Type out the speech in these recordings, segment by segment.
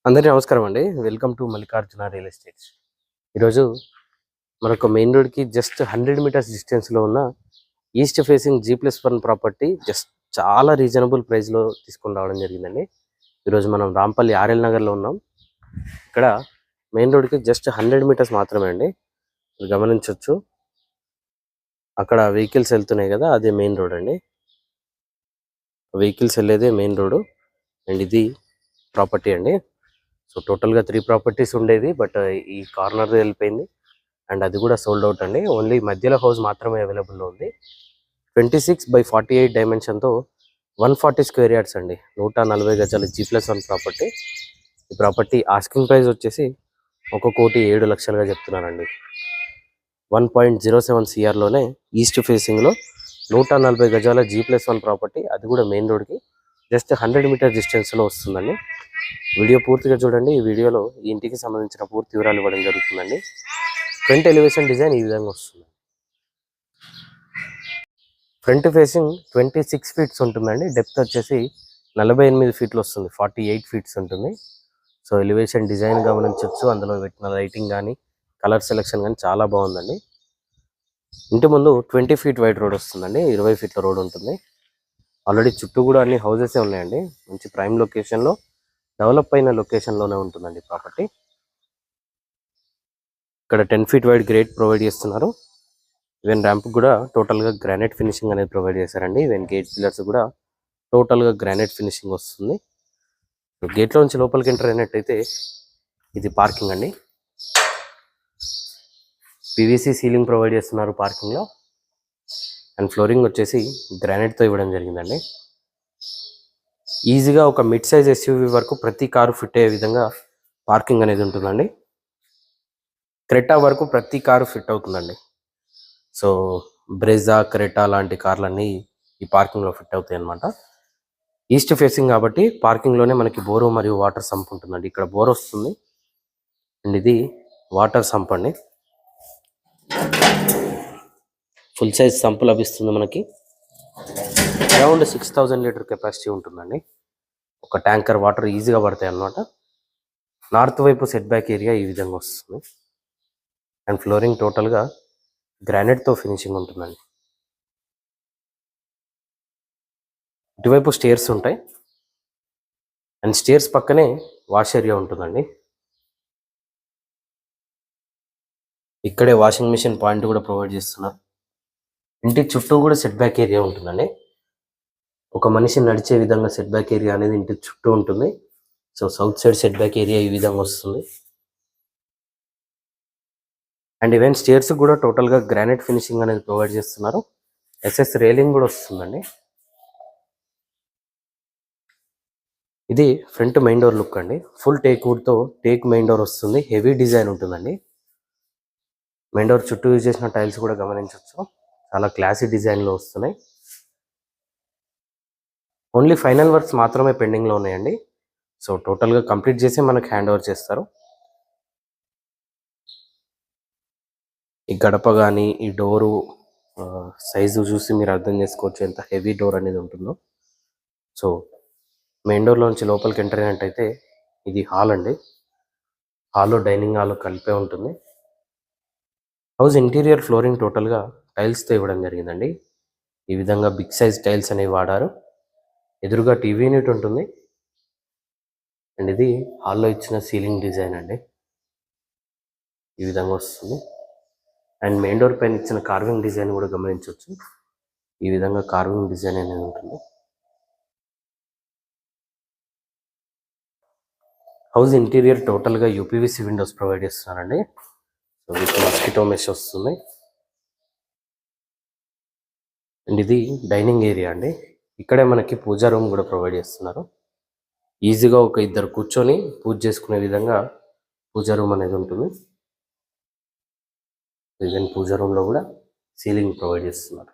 అందరికీ నమస్కారం అండి. Welcome to Mallikarjuna real estates. ఈరోజు మనకు మెయిన్ రోడ్‌కి జస్ట్ 100 మీటర్స్ డిస్టెన్స్‌లో ఉన్న east facing G+1 property just చాలా రీజనబుల్ ప్రైస్‌లో తీసుకొని రావడం జరిగిందండి. ఈరోజు మనం రాంపల్లి ఆర్ఎల్ నగర్‌లో ఉన్నాం. ఇక్కడ మెయిన్ రోడ్‌కి జస్ట్ 100 మీటర్స్ మాత్రమే అండి. మీరు గమనించొచ్చు. అక్కడ వెహికల్స్ వెళ్తున్నాయి కదా! అదే మెయిన్ రోడ్ అండి. వెహికల్స్ వెళ్ళేదే మెయిన్ రోడ్ అండ్ ఇది ప్రాపర్టీ అండి. సో టోటల్‌గా 3 ప్రాపర్టీస్ ఉండేది. బట్ ఈ కార్నర్ వెళ్ళిపోయింది. అండ్ అది కూడా సోల్డ్ అవుట్ అండి. ఓన్లీ మధ్యలో హౌస్ మాత్రమే అవైలబుల్లో ఉంది. 26/48 డైమెన్షన్తో 140 స్క్వేర్ యార్డ్స్ అండి. 140 గజాల G+1 ప్రాపర్టీ. ఈ ప్రాపర్టీ ఆస్కింగ్ ప్రైస్ వచ్చేసి 1,07,00,000గా చెప్తున్నానండి. 1.07 CRలోనే ఈస్ట్ ఫేసింగ్లో 140 గజాల G+1 ప్రాపర్టీ, అది కూడా మెయిన్ రోడ్కి జస్ట్ 100 మీటర్ డిస్టెన్స్లో వస్తుందండి. వీడియో పూర్తిగా చూడండి. ఈ వీడియోలో ఈ ఇంటికి సంబంధించిన పూర్తి వివరాలు ఇవ్వడం జరుగుతుందండి. ఫ్రంట్ ఎలివేషన్ డిజైన్ ఈ విధంగా వస్తుంది. ఫ్రంట్ ఫేసింగ్ 26 ఫీట్స్ ఉంటుందండి. డెప్త్ వచ్చేసి 48 ఫీట్లు వస్తుంది. 48 ఫీట్స్ ఉంటుంది. సో ఎలివేషన్ డిజైన్ గమనించవచ్చు. అందులో పెట్టిన లైటింగ్ కానీ కలర్ సెలెక్షన్ కానీ చాలా బాగుందండి. ఇంటి ముందు 20 ఫీట్ వైడ్ రోడ్ వస్తుందండి. 20 ఫీట్ల రోడ్ ఉంటుంది. ఆల్రెడీ చుట్టూ కూడా అన్ని హౌసెసే ఉన్నాయండి. మంచి ప్రైమ్ లొకేషన్లో, డెవలప్ అయిన లొకేషన్లోనే ఉంటుందండి ప్రాపర్టీ. ఇక్కడ 10 ఫీట్ వైడ్ గ్రేట్ ప్రొవైడ్ చేస్తున్నారు. ఈవెన్ ర్యాంప్ కూడా టోటల్గా గ్రానైట్ ఫినిషింగ్ అనేది ప్రొవైడ్ చేశారండి. ఈవెన్ గేట్ పిల్లర్స్ కూడా టోటల్గా గ్రానైట్ ఫినిషింగ్ వస్తుంది. గేట్లో నుంచి లోపలికి ఎంటర్ అయినట్టయితే ఇది పార్కింగ్ అండి. పీవీసీ సీలింగ్ ప్రొవైడ్ చేస్తున్నారు పార్కింగ్లో. అండ్ ఫ్లోరింగ్ వచ్చేసి గ్రానైట్తో ఇవ్వడం జరిగిందండి. ఈజీగా ఒక మిడ్ సైజ్ ఎస్యూవీ వరకు ప్రతి కారు ఫిట్ అయ్యే విధంగా పార్కింగ్ అనేది ఉంటుందండి. క్రెటా వరకు ప్రతి కారు ఫిట్ అవుతుందండి. సో బ్రెజా, క్రెటా లాంటి కార్లన్నీ ఈ పార్కింగ్లో ఫిట్ అవుతాయి అన్నమాట. ఈస్ట్ ఫేసింగ్ కాబట్టి పార్కింగ్లోనే మనకి బోరు మరియు వాటర్ సంప్ ఉంటుందండి. ఇక్కడ బోర్ వస్తుంది అండ్ ఇది వాటర్ సంప్ అండి. ఫుల్ సైజ్ సంప్ లభిస్తుంది మనకి. అరౌండ్ 6000 లీటర్ కెపాసిటీ ఉంటుందండి. ఒక ట్యాంకర్ వాటర్ ఈజీగా పడతాయి అన్నమాట. నార్త్ వైపు సెట్ బ్యాక్ ఏరియా ఈ విధంగా వస్తుంది. అండ్ ఫ్లోరింగ్ టోటల్గా గ్రానైట్తో ఫినిషింగ్ ఉంటుందండి. ఇటువైపు స్టేర్స్ ఉంటాయి అండ్ స్టేర్స్ పక్కనే వాష్ ఏరియా ఉంటుందండి. ఇక్కడే వాషింగ్ మిషన్ పాయింట్ కూడా ప్రొవైడ్ చేస్తున్నారు. ఇంటి చుట్టూ కూడా సెట్ బ్యాక్ ఏరియా ఉంటుందండి. ఒక మనిషి నడిచే విధంగా సెట్ బ్యాక్ ఏరియా అనేది ఇంటి చుట్టూ ఉంటుంది. So south side set back area ఈ విధంగా వస్తుంది. అండ్ ఈవెన్ స్టేర్స్ కూడా టోటల్గా గ్రానైట్ ఫినిషింగ్ అనేది ప్రొవైడ్ చేస్తున్నారు. ఎస్ఎస్ రైలింగ్ కూడా వస్తుందండి. ఇది ఫ్రంట్ మెయిన్ డోర్ లుక్ అండి. ఫుల్ టేక్ వుడ్తో టేక్ మెయిన్ డోర్ వస్తుంది. హెవీ డిజైన్ ఉంటుందండి. మెయిన్ డోర్ చుట్టూ యూజ్ చేసిన టైల్స్ కూడా గమనించవచ్చు. చాలా క్లాసీ డిజైన్లో వస్తున్నాయి. ఓన్లీ ఫైనల్ వర్క్స్ మాత్రమే పెండింగ్లో ఉన్నాయండి. సో టోటల్గా కంప్లీట్ చేసి మనకు హ్యాండ్ ఓవర్ చేస్తారు. ఈ గడప కానీ ఈ డోరు సైజు చూసి మీరు అర్థం చేసుకోవచ్చు ఎంత హెవీ డోర్ అనేది ఉంటుందో. సో మెయిన్ డోర్లోంచి లోపలికి ఎంటర్ అయినట్టయితే ఇది హాల్ అండి. హాల్లో డైనింగ్ హాల్ కలిపే ఉంటుంది. హౌస్ ఇంటీరియర్ ఫ్లోరింగ్ టోటల్గా టైల్స్తో ఇవ్వడం జరిగిందండి. ఈ విధంగా బిగ్ సైజ్ టైల్స్ అనేవి వాడారు. ఎదురుగా టీవీ యూనిట్ ఉంటుంది అండ్ ఇది హాల్లో ఇచ్చిన సీలింగ్ డిజైన్ అండి. ఈ విధంగా వస్తుంది. అండ్ మెయిన్ డోర్ పైన ఇచ్చిన కార్వింగ్ డిజైన్ కూడా గమనించవచ్చు. ఈ విధంగా కార్వింగ్ డిజైన్ అనేది ఉంటుంది. హౌస్ ఇంటీరియర్ టోటల్గా యూపీవీసీ విండోస్ ప్రొవైడ్ చేస్తున్నారండి. సో విత్ మస్కిటో మెష్ వస్తుంది. అండ్ ఇది డైనింగ్ ఏరియా అండి. ఇక్కడే మనకి పూజా రూమ్ కూడా ప్రొవైడ్ చేస్తున్నారు. ఈజీగా ఒక ఇద్దరు కూర్చొని పూజ చేసుకునే విధంగా పూజా రూమ్ అనేది ఉంటుంది. ఈవెన్ పూజా రూమ్లో కూడా సీలింగ్ ప్రొవైడ్ చేస్తున్నారు.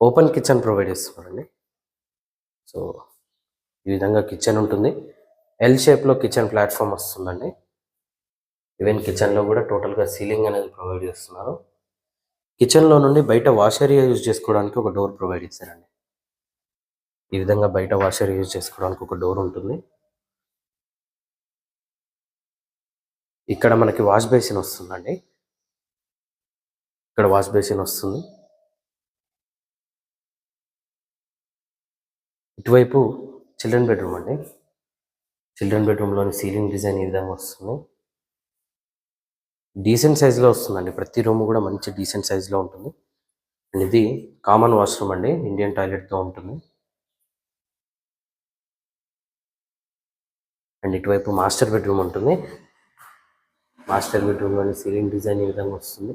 ఓపెన్ కిచెన్ ప్రొవైడ్ చేస్తున్నారండి. సో ఈ విధంగా కిచెన్ ఉంటుంది. ఎల్ షేప్లో కిచెన్ ప్లాట్ఫామ్ వస్తుందండి. ఈవెన్ కిచెన్లో కూడా టోటల్గా సీలింగ్ అనేది ప్రొవైడ్ చేస్తున్నారు. కిచెన్లో నుండి బయట వాష్ ఏరియా యూజ్ చేసుకోవడానికి ఒక డోర్ ప్రొవైడ్ చేశారండి. ఈ విధంగా బయట వాషర్ యూజ్ చేసుకోవడానికి ఒక డోర్ ఉంటుంది. ఇక్కడ మనకి వాష్ బేసిన్ వస్తుందండి. ఇక్కడ వాష్ బేసిన్ వస్తుంది. ఇటువైపు చిల్డ్రన్ బెడ్రూమ్ అండి. చిల్డ్రన్ బెడ్రూమ్లోని సీలింగ్ డిజైన్ ఈ విధంగా వస్తుంది. డీసెంట్ సైజులో వస్తుందండి. ప్రతి రూమ్ కూడా మంచి డీసెంట్ సైజులో ఉంటుంది. అండ్ ఇది కామన్ వాష్రూమ్ అండి, ఇండియన్ టాయిలెట్తో ఉంటుంది. అండ్ ఇటువైపు మాస్టర్ బెడ్రూమ్ ఉంటుంది. మాస్టర్ బెడ్రూమ్లోని సీలింగ్ డిజైన్ ఈ విధంగా వస్తుంది.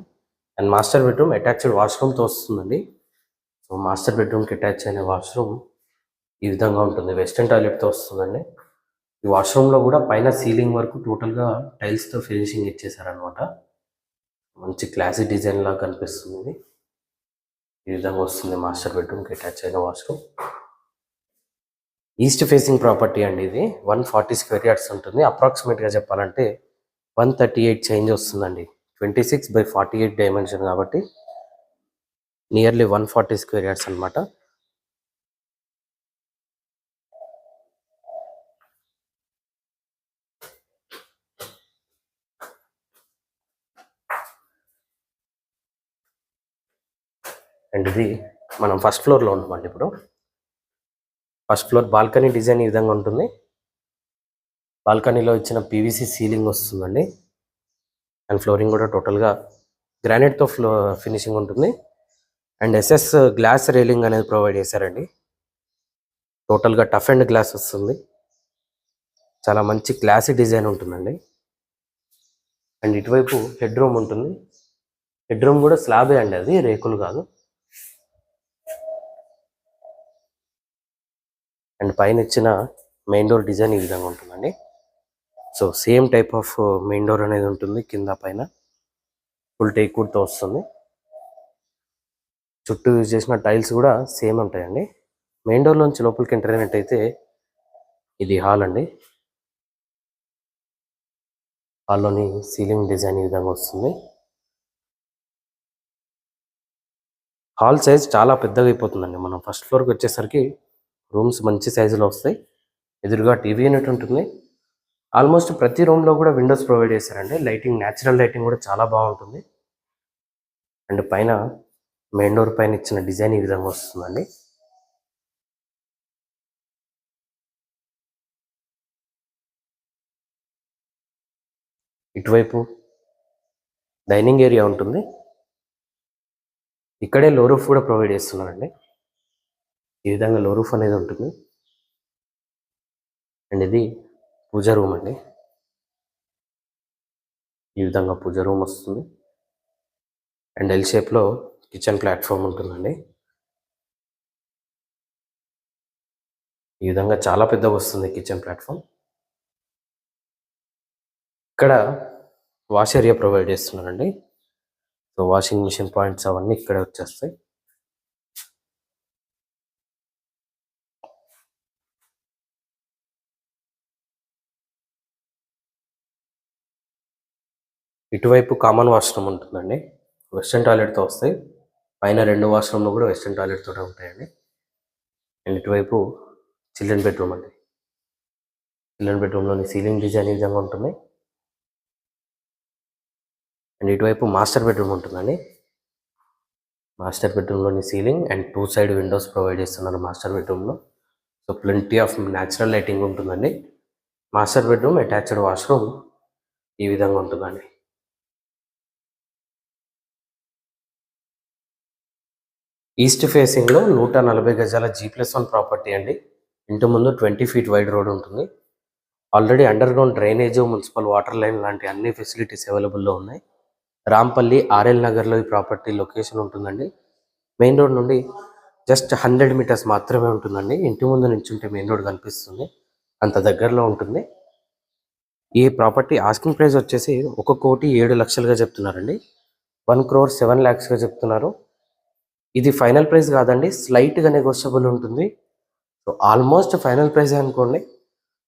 అండ్ మాస్టర్ బెడ్రూమ్ అటాచ్డ్ వాష్రూమ్తో వస్తుందండి. సో మాస్టర్ బెడ్రూమ్కి అటాచ్ అయిన వాష్రూమ్ ఈ విధంగా ఉంటుంది. వెస్టర్న్ టాయిలెట్తో వస్తుందండి. ఈ వాష్రూమ్లో కూడా పైన సీలింగ్ వరకు టోటల్గా టైల్స్తో ఫినిషింగ్ ఇచ్చేసారనమాట. మంచి క్లాసిక్ డిజైన్ లాగా కనిపిస్తుంది. ఈ విధంగా వస్తుంది మాస్టర్ బెడ్రూమ్కి అటాచ్ అయిన వాష్రూమ్. ఈస్ట్ ఫేసింగ్ ప్రాపర్టీ అండి. ఇది 140 స్క్వేర్ యార్డ్స్ ఉంటుంది. అప్రాక్సిమేట్గా చెప్పాలంటే 138 చేంజ్ వస్తుందండి. 26/48 డైమెన్షన్ కాబట్టి నియర్లీ 140 స్క్వేర్ యార్డ్స్ అనమాట. అండ్ ఇది మనం ఫస్ట్ ఫ్లోర్లో ఉంటామండి. ఇప్పుడు ఫస్ట్ ఫ్లోర్ బాల్కనీ డిజైన్ ఈ విధంగా ఉంటుంది. బాల్కనీలో ఇచ్చిన పీవీసీ సీలింగ్ వస్తుందండి. అండ్ ఫ్లోరింగ్ కూడా టోటల్గా గ్రానైట్తో ఫినిషింగ్ ఉంటుంది. అండ్ ఎస్ఎస్ గ్లాస్ రైలింగ్ అనేది ప్రొవైడ్ చేశారండి. టోటల్గా టఫ్ అండ్ గ్లాస్ వస్తుంది. చాలా మంచి క్లాసీ డిజైన్ ఉంటుందండి. అండ్ ఇటువైపు హెడ్ రూమ్ ఉంటుంది. హెడ్ రూమ్ కూడా స్లాబే అండి, అది రేకులు కాదు. అండ్ పైన ఇచ్చిన మెయిన్ డోర్ డిజైన్ ఈ విధంగా ఉంటుందండి. So same type of main door అనేది ఉంటుంది. కింద పైన ఫుల్ టేక్ వుడ్తో వస్తుంది. చుట్టూ యూజ్ చేసిన టైల్స్ కూడా సేమ్ ఉంటాయండి. మెయిన్ డోర్ నుంచి లోపలికి ఎంటర్ అయినట్టయితే ఇది హాల్ అండి. హాల్లోని సీలింగ్ డిజైన్ ఈ విధంగా వస్తుంది. హాల్ సైజ్ చాలా పెద్దగా అయిపోతుందండి. మనం ఫస్ట్ ఫ్లోర్కి వచ్చేసరికి రూమ్స్ మంచి సైజులో వస్తాయి. ఎదురుగా టీవీ యూనిట్ ఉంటుంది. ఆల్మోస్ట్ ప్రతి రూమ్లో కూడా విండోస్ ప్రొవైడ్ చేశారండి. లైటింగ్, న్యాచురల్ లైటింగ్ కూడా చాలా బాగుంటుంది. అండ్ పైన మెయిన్ డోర్ పైన ఇచ్చిన డిజైన్ ఈ విధంగా వస్తుందండి. ఇటువైపు డైనింగ్ ఏరియా ఉంటుంది. ఇక్కడే లో రూఫ్ కూడా ప్రొవైడ్ చేస్తున్నారండి. ఈ విధంగా లో రూఫ్ అనేది ఉంటుంది. అండ్ ఇది పూజ రూమ్ అండి. ఈ విధంగా పూజ రూమ్ వస్తుంది. అండ్ ఎల్ షేప్లో కిచెన్ ప్లాట్ఫామ్ ఉంటుందండి. ఈ విధంగా చాలా పెద్దగా వస్తుంది కిచెన్ ప్లాట్ఫామ్. ఇక్కడ వాష్ ఏరియా ప్రొవైడ్ చేస్తున్నారండి. సో వాషింగ్ మిషన్ పాయింట్స్ అవన్నీ ఇక్కడే వచ్చేస్తాయి. ఇటువైపు కామన్ వాష్రూమ్ ఉంటుందండి. వెస్టర్న్ టాయిలెట్తో వస్తాయి. పైన 2 వాష్రూమ్లు కూడా వెస్టర్న్ టాయిలెట్తో ఉంటాయండి. అండ్ ఇటువైపు చిల్డ్రన్ బెడ్రూమ్ అండి. చిల్డ్రన్ బెడ్రూమ్లోని సీలింగ్ డిజైన్ ఈ విధంగా ఉంటుంది. అండ్ ఇటువైపు మాస్టర్ బెడ్రూమ్ ఉంటుందండి. మాస్టర్ బెడ్రూమ్లోని ceiling and 2 side windows provide చేస్తున్నారు మాస్టర్ బెడ్రూమ్లో. So plenty of natural lighting ఉంటుందండి. మాస్టర్ బెడ్రూమ్ అటాచ్డ్ వాష్రూమ్ ఈ విధంగా ఉంటుందండి. ఈస్ట్ ఫేసింగ్లో 140 గజాల G+1 ప్రాపర్టీ అండి. ఇంటి ముందు 20 ఫీట్ వైడ్ రోడ్ ఉంటుంది. Already under ground drainage, municipal water line లాంటి అన్ని ఫెసిలిటీస్ అవైలబుల్లో ఉన్నాయి. రాంపల్లి ఆర్ఎల్ నగర్లో ఈ ప్రాపర్టీ లొకేషన్ ఉంటుందండి. మెయిన్ రోడ్ నుండి జస్ట్ 100 మీటర్స్ మాత్రమే ఉంటుందండి. ఇంటి ముందు నించుంటే మెయిన్ రోడ్ కనిపిస్తుంది, అంత దగ్గరలో ఉంటుంది. ఈ ప్రాపర్టీ ఆస్కింగ్ ప్రైస్ వచ్చేసి 1,07,00,000గా చెప్తున్నారండి. 1,07,00,000గా చెప్తున్నారు. ఇది ఫైనల్ ప్రైస్ కాదండి, స్లైట్గా నెగోషియబుల్ ఉంటుంది. సో ఆల్మోస్ట్ ఫైనల్ ప్రైస్ అనుకోండి.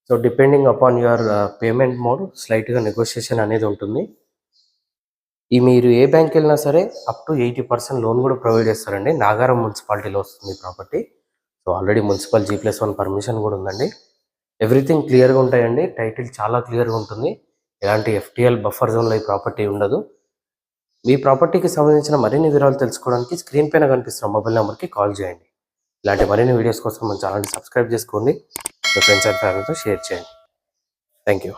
So depending upon your payment mode స్లైట్గా నెగోషియేషన్ అనేది ఉంటుంది. ఈ మీరు ఏ బ్యాంక్ వెళ్ళినా సరే అప్ టు 80% లోన్ కూడా ప్రొవైడ్ చేస్తారండి. నాగారం మున్సిపాలిటీలో వస్తుంది property. So already municipal G+1 permission కూడా ఉందండి. ఎవ్రీథింగ్ క్లియర్గా ఉంటాయండి. టైటిల్ చాలా క్లియర్గా ఉంటుంది. ఎలాంటి FTL బఫర్ జోన్లో ఈ ప్రాపర్టీ ఉండదు. మీ ప్రాపర్టీకి సంబంధించిన మరిన్ని వివరాలు తెలుసుకోవడానికి స్క్రీన్ పైన కనిపిస్తున్న మొబైల్ నెంబర్కి కాల్ చేయండి. ఇలాంటి మరిన్ని వీడియోస్ కోసం మన ఛానల్ని సబ్స్క్రైబ్ చేసుకోండి. మీ ఫ్రెండ్స్ అండ్ ఫ్యామిలీతో షేర్ చేయండి. Thank you.